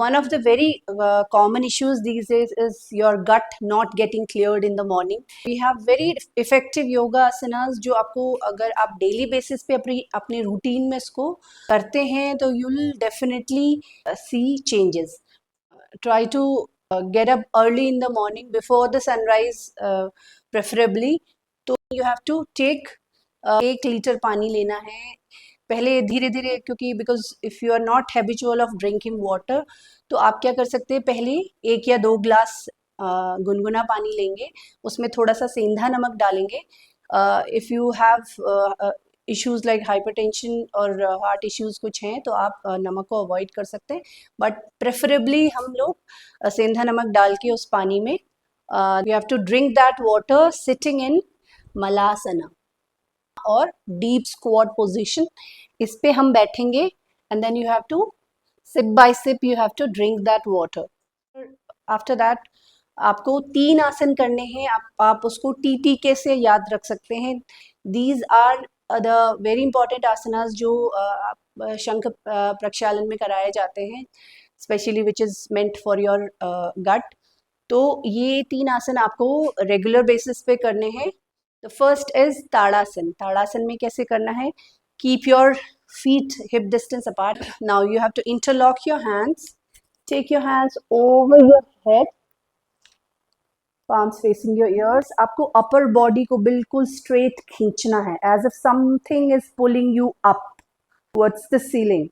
one of the very common issues these days is your gut not getting cleared in the morning. We have very effective yoga asanas जो आपको अगर आप daily basis पे अपने routine में इसको करते हैं तो you'll definitely see changes. Try to get up early in the morning before the sunrise, preferably. तो you have to take 1 litre पानी लेना है पहले धीरे धीरे, क्योंकि because if you are not habitual of drinking water तो आप क्या कर सकते हैं, पहले 1 या 2 ग्लास गुनगुना पानी लेंगे, उसमें थोड़ा सा सेंधा नमक डालेंगे. If you have issues like hypertension और हार्ट इश्यूज़ कुछ हैं तो आप नमक को अवॉइड कर सकते हैं, बट प्रेफरेबली हम लोग सेंधा नमक डाल के उस पानी में you have to drink that water sitting in malasana और डीप स्क्वाट पोजीशन. इस पे हम बैठेंगे and then you have to sip by sip you have to drink that water. After that आपको 3 आसन करने हैं. आप उसको TTK से याद रख सकते हैं. These are the very important asanas जो शंख प्रक्षालन में कराए जाते हैं, specially which is meant for your gut. तो ये 3 आसन आपको रेगुलर बेसिस पे करने हैं. The first is ताड़ासन. ताड़ासन में कैसे करना है? Keep your feet hip distance apart. Now you have to interlock your hands. Take your hands over your head. Palms facing your ears. आपको upper body को बिल्कुल straight खींचना है, as if something is pulling you up towards the ceiling.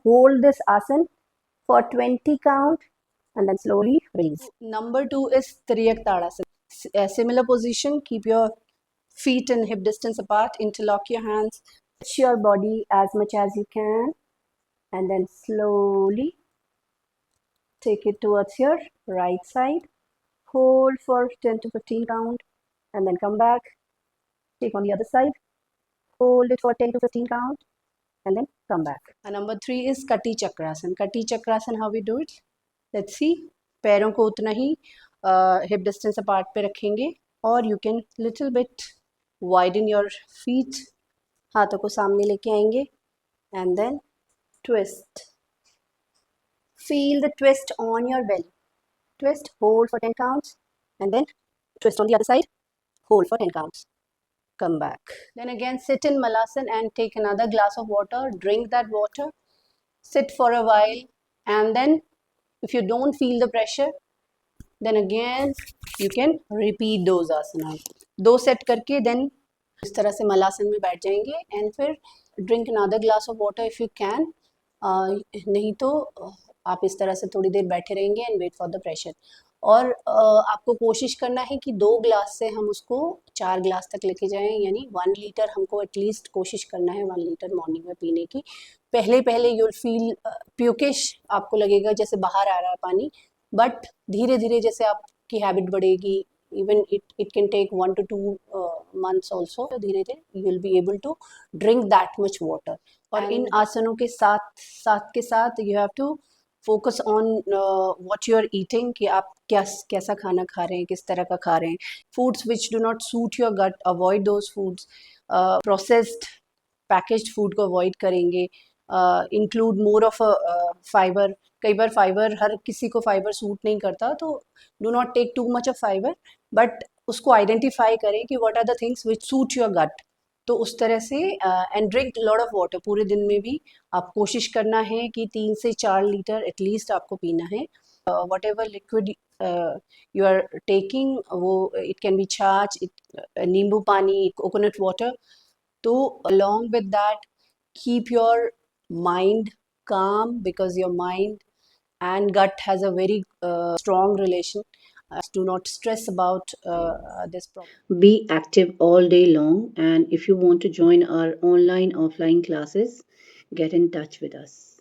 Hold this asan for 20 count and then slowly release. Number 2 is Triyak Tadasan. Similar position, keep your feet and hip distance apart, interlock your hands, touch your body as much as you can, and then slowly take it towards your right side. Hold for 10 to 15 count, and then come back. Take on the other side. Hold it for 10 to 15 count, and then come back. And number 3 is Kati Chakrasan. Kati Chakrasan, how we do it? Let's see. पैरों को उतना ही hip distance apart पे रखेंगे और you can little bit widen your feet. हाथों को सामने लेके आएंगे and then twist. Feel the twist on your belly. Twist, hold for 10 counts and then twist on the other side, hold for 10 counts, come back. Then again sit in malasan and take another glass of water, drink that water, sit for a while, and then if you don't feel the pressure, then again you can repeat those asanas. 2 set करके then इस तरह से मलासन में बैठ जाएंगे and फिर drink another glass of water if you can. नहीं तो आप इस तरह से थोड़ी देर बैठे रहेंगे and wait for the pressure. और आपको कोशिश करना है कि 2 ग्लास से हम उसको 4 ग्लास तक लेके जाएं, यानी 1 लीटर हमको एटलीस्ट कोशिश करना है 1 लीटर मॉर्निंग में पीने की. पहले पहले यूल फील प्यूकिश, आपको लगेगा जैसे बाहर आ रहा है पानी, बट धीरे धीरे जैसे आपकी हैबिट बढ़ेगी, even it can take 1 to 2 months also, धीरे धीरे you will be able to drink that much water. और इन आसनों के साथ you have to focus on what you are eating, कि आप कैसा खाना खा रहे हैं, किस तरह का खा रहे हैं. Foods which do not suit your gut, avoid those foods. Processed packaged food को अवॉइड करेंगे. Include more of fibre. कई बार फाइबर, हर किसी को फाइबर सूट नहीं करता, तो do not take too much of fibre, but उसको आइडेंटिफाई करें कि what are the things which suit your gut. तो उस तरह से and drink lot of water. पूरे दिन में भी आप कोशिश करना है कि 3 से 4 लीटर एटलीस्ट आपको पीना है. Whatever liquid you are taking, वो it can be chaas, nimbu pani, coconut water. तो along with that, keep your mind calm, because your mind and gut has a very strong relation. Do not stress about this problem. Be active all day long, and if you want to join our online offline classes, get in touch with us.